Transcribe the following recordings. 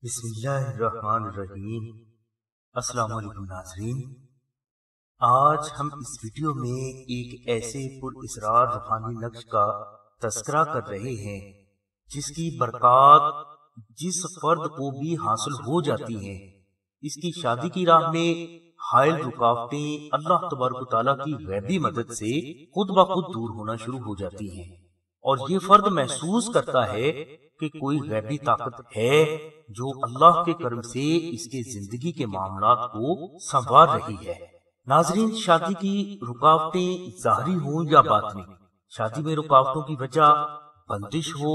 بسم اللہ الرحمن الرحیم۔ السلام علیکم ناظرین، آج ہم اس ویڈیو میں ایک ایسے پر اسرار روحانی نقش کا تذکرہ کر رہے ہیں جس کی برکات جس فرد کو بھی حاصل ہو جاتی ہیں، اس کی شادی کی راہ میں حائل رکاوٹیں اللہ تبارک و تعالیٰ کی غیبی مدد سے خود بخود دور ہونا شروع ہو جاتی ہیں، اور یہ فرد محسوس کرتا ہے کہ کوئی غیبی طاقت ہے جو اللہ کے کرم سے اس کے زندگی کے معاملات کو سنوار رہی ہے۔ ناظرین، شادی کی رکاوٹیں ظاہری ہوں یا باطنی، شادی میں رکاوٹوں کی وجہ بندش ہو،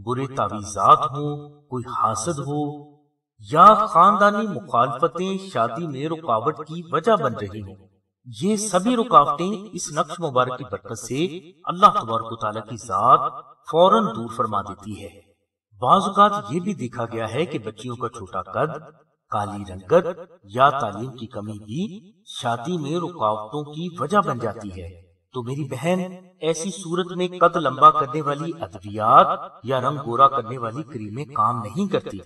برے تعویذات ہوں، کوئی حاسد ہو یا خاندانی مخالفتیں شادی میں رکاوٹ کی وجہ بن رہی ہوں، یہ سبھی رکاوٹیں اس نقش مبارک کی برکت سے اللہ تبارک و تعالیٰ کی ذات فوراً دور فرما دیتی ہے۔ بعض اوقات یہ بھی دیکھا گیا ہے کہ بچیوں کا چھوٹا قد، کالی رنگت یا تعلیم کی کمی بھی شادی میں رکاوٹوں کی وجہ بن جاتی ہے۔ تو میری بہن، ایسی صورت میں قد لمبا کرنے والی ادویات یا رنگ گورا کرنے والی کریمیں کام نہیں کرتی،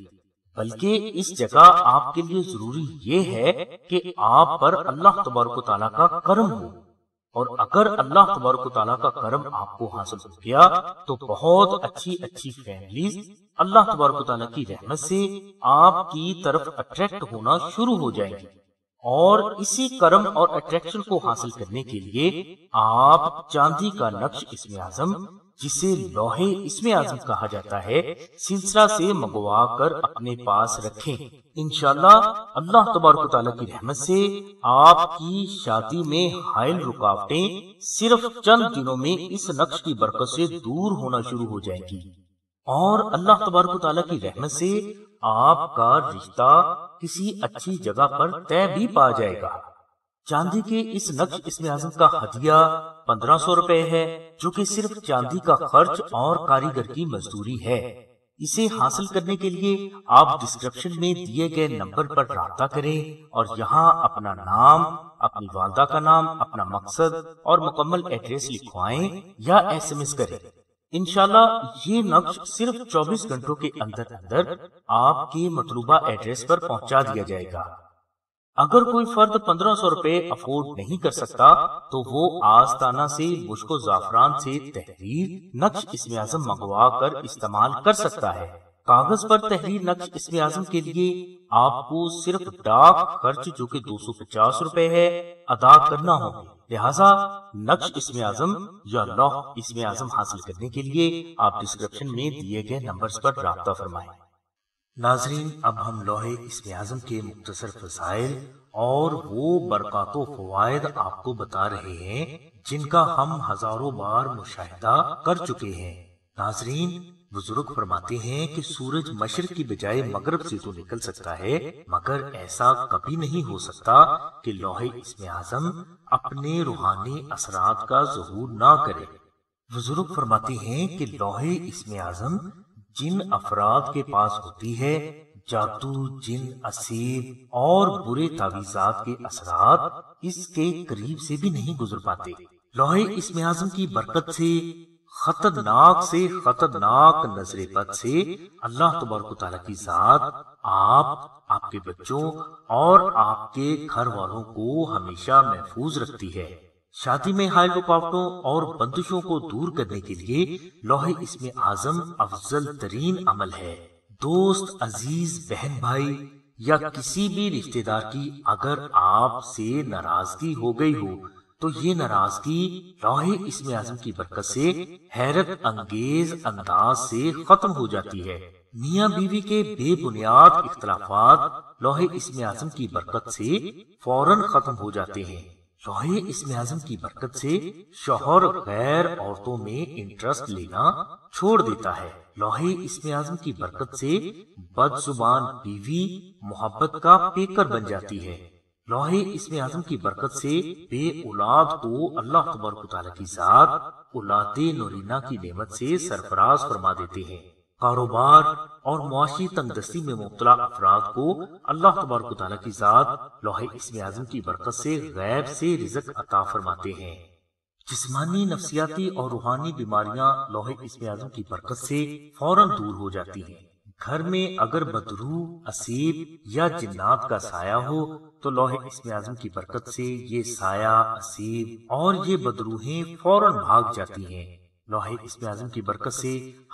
بلکہ اس جگہ آپ کے لیے ضروری یہ ہے کہ آپ پر اللہ تبارک و تعالیٰ کا کرم ہو، اور اگر اللہ تبارک و تعالیٰ کا کرم آپ کو حاصل ہو گیا تو بہت اچھی فیملیز اللہ تبارک و تعالیٰ کی رحمت سے آپ کی طرف اٹریکٹ ہونا شروع ہو جائیں گی، اور اسی کرم اور اٹریکشن کو حاصل کرنے کے لیے آپ چاندی کا نقش اسم اعظم، جسے لوح اسم اعظم کہا جاتا ہے، سلسلہ سے منگوا کر اپنے پاس رکھیں۔ انشاءاللہ اللہ تبارک و تعالیٰ کی رحمت سے آپ کی شادی میں حائل رکاوٹیں صرف چند دنوں میں اس نقش کی برکت سے دور ہونا شروع ہو جائیں گی، اور اللہ تبارک و تعالیٰ کی رحمت سے آپ کا رشتہ کسی اچھی جگہ پر طے بھی پا جائے گا۔ چاندی کے اس نقش اسم اعظم کا ہدیہ 1500 روپے ہے، جو کہ صرف چاندی کا خرچ اور کاریگر کی مزدوری ہے۔ اسے حاصل کرنے کے لیے آپ ڈسکرپشن میں دیے گئے نمبر پر رابطہ کریں اور یہاں اپنا نام، اپنی والدہ کا نام، اپنا مقصد اور مکمل ایڈریس لکھوائیں یا SMS کریں۔ انشاءاللہ یہ نقش صرف 24 گھنٹوں کے اندر اندر آپ کے مطلوبہ ایڈریس پر پہنچا دیا جائے گا۔ اگر کوئی فرد 1500 روپے افورڈ نہیں کر سکتا تو وہ آستانہ سے مشک و زعفران سے تحریر نقش اسم اعظم منگوا کر استعمال کر سکتا ہے۔ کاغذ پر تحریر نقش اسم اعظم کے لیے آپ کو صرف ڈاک خرچ، جو کہ 250 روپے ہے، ادا کرنا ہوگا۔ لہٰذا نقش اسم اعظم یا لوح اسم اعظم حاصل کرنے کے لیے آپ ڈسکرپشن میں دیے گئے نمبرز پر رابطہ فرمائیں۔ ناظرین، اب ہم لوح اسم اعظم کے مختصر فضائل اور وہ برکات و فوائد آپ کو بتا رہے ہیں جن کا ہم ہزاروں بار مشاہدہ کر چکے ہیں۔ ناظرین، بزرگ فرماتے ہیں کہ سورج مشرق کی بجائے مغرب سے تو نکل سکتا ہے، مگر ایسا کبھی نہیں ہو سکتا کہ لوح اسم اعظم اپنے روحانی اثرات کا ظہور نہ کرے۔ بزرگ فرماتے ہیں کہ لوح اسم اعظم جن افراد کے پاس ہوتی ہے، جادو، جن، اسیر اور برے تعویذات کے اثرات اس کے قریب سے بھی نہیں گزر پاتے۔ لوح اسم اعظم کی برکت سے خطرناک نظر بد سے اللہ تبارک و تعالیٰ کی ذات آپ کے بچوں اور آپ کے گھر والوں کو ہمیشہ محفوظ رکھتی ہے۔ شادی میں حائل رکاوٹوں اور بندشوں کو دور کرنے کے لیے لوح اسم اعظم افضل ترین عمل ہے۔ دوست، عزیز، بہن بھائی یا کسی بھی رشتہ دار کی اگر آپ سے ناراضگی ہو گئی ہو تو یہ ناراضگی لوح اسم اعظم کی برکت سے حیرت انگیز انداز سے ختم ہو جاتی ہے۔ میاں بیوی کے بے بنیاد اختلافات لوح اسم اعظم کی برکت سے فوراً ختم ہو جاتے ہیں۔ لوح اسم اعظم کی برکت سے شوہر غیر عورتوں میں انٹرسٹ لینا چھوڑ دیتا ہے۔ لوح اسم اعظم کی برکت سے بد زبان بیوی محبت کا پیکر بن جاتی ہے۔ لوح اسم اعظم کی برکت سے بے اولاد کو اللہ تبارک و تعالیٰ کی ذات اولاد نورینہ کی نعمت سے سرفراز فرما دیتے ہیں۔ کاروبار اور معاشی تنگ دستی میں مبتلا افراد کو اللہ تبارک و تعالیٰ کی ذات لوح اسم اعظم کی برکت سے غیب سے رزق عطا فرماتے ہیں۔ جسمانی، نفسیاتی اور روحانی بیماریاں لوح اسم اعظم کی برکت سے فوراً دور ہو جاتی ہیں۔ گھر میں اگر بدروح، اسیب یا جنات کا سایہ ہو تو لوح اسم اعظم کی برکت سے یہ سایہ، اسیب اور یہ بدروحیں فوراً بھاگ جاتی ہیں۔ لوح اسم اعظم کی برکت سے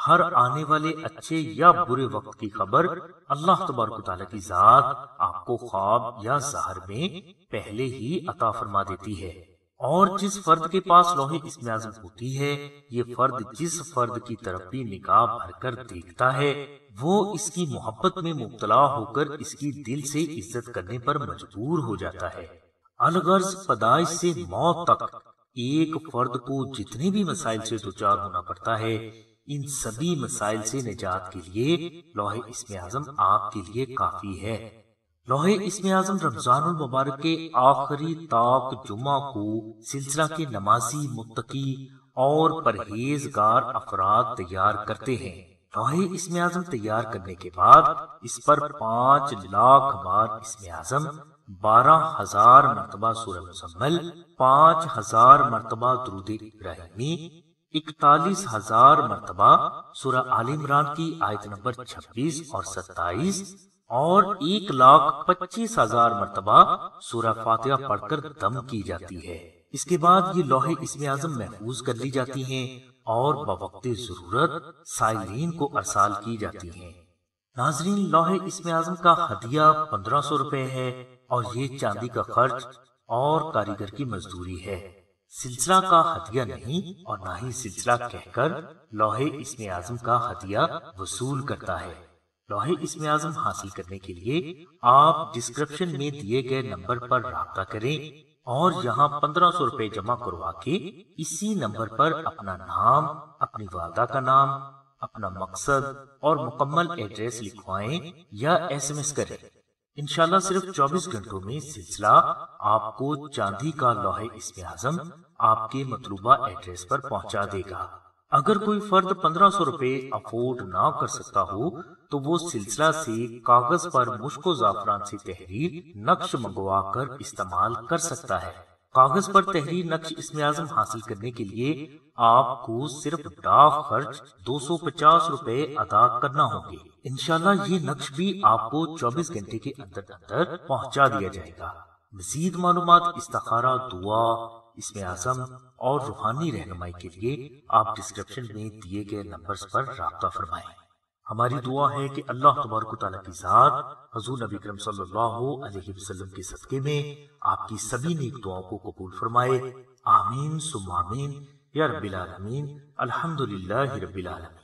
ہر آنے والے اچھے یا برے وقت کی خبر اللہ تبارک و تعالیٰ کی ذات آپ کو خواب یا ظاہر میں پہلے ہی عطا فرما دیتی ہے۔ اور جس فرد کے پاس لوح اسم اعظم ہوتی ہے، یہ فرد جس فرد کی طرف بھی نگاہ بھر کر دیکھتا ہے وہ اس کی محبت میں مبتلا ہو کر اس کی دل سے عزت کرنے پر مجبور ہو جاتا ہے۔ الغرض پیدائش سے موت تک ایک فرد کو جتنے بھی مسائل سے دوچار ہونا پڑتا ہے، ان سبھی مسائل سے نجات کے لیے لوح اسم اعظم آپ کے لیے کافی ہے۔ لوح اسم اعظم رمضان المبارک کے آخری طاق جمعہ کو سلسلہ کے نمازی، متقی اور پرہیزگار افراد تیار کرتے ہیں۔ لوح اسم اعظم تیار کرنے کے بعد اس پر 5 لاکھ بار اسم اعظم، 12,000 مرتبہ سورہ مزمل، 5,000 مرتبہ درود ابراہیمی، 41,000 مرتبہ سورہ آل عمران کی آیت نمبر 26 اور 27 اور 1,25,000 مرتبہ سورہ فاتحہ پڑھ کر دم کی جاتی ہے۔ اس کے بعد یہ لوح اسم اعظم محفوظ کر لی جاتی ہیں اور بوقت ضرورت سائلین کو ارسال کی جاتی ہیں۔ ناظرین، لوح اسم اعظم کا ہدیہ 1500 روپے ہے اور یہ چاندی کا خرچ اور کاریگر کی مزدوری ہے۔ سلسلہ کا ہدیہ نہیں اور نہ ہی سلسلہ کہہ کر لوح اسم اعظم کا ہدیہ وصول کرتا ہے۔ لوح اسم اعظم حاصل کرنے کے لیے آپ ڈسکرپشن میں دیے گئے نمبر پر رابطہ کریں اور یہاں 1500 روپے جمع کروا کے اسی نمبر پر اپنا نام، اپنی والدہ کا نام، اپنا مقصد اور مکمل ایڈریس لکھوائیں یا SMS کریں۔ انشاءاللہ صرف 24 گھنٹوں میں سلسلہ آپ کو چاندی کا لوح اسم اعظم آپ کے مطلوبہ ایڈریس پر پہنچا دے گا۔ اگر کوئی فرد 1500 روپے افورڈ نہ کر سکتا ہو تو وہ سلسلہ سے کاغذ پر مشک و زعفران سے تحریر نقش منگوا کر استعمال کر سکتا ہے۔ کاغذ پر تحریر نقش اسم اعظم حاصل کرنے کے لیے آپ کو صرف ڈاک خرچ 250 روپے ادا کرنا ہوں گے۔ انشاءاللہ یہ نقش بھی آپ کو 24 گھنٹے کے اندر اندر پہنچا دیا جائے گا۔ مزید معلومات، استخارہ، دعا، اسم اعظم اور روحانی رہنمائی کے لیے آپ ڈسکرپشن میں دیے گئے نمبرز پر رابطہ فرمائیں۔ ہماری دعا ہے کہ اللہ تبارک و تعالیٰ کی ذات حضور نبی کریم صلی اللہ علیہ وسلم کے صدقے میں آپ کی سبھی نیک دعاؤں کو قبول فرمائے۔ آمین ثم آمین یا رب العالمین۔ الحمدللہ رب العالمین۔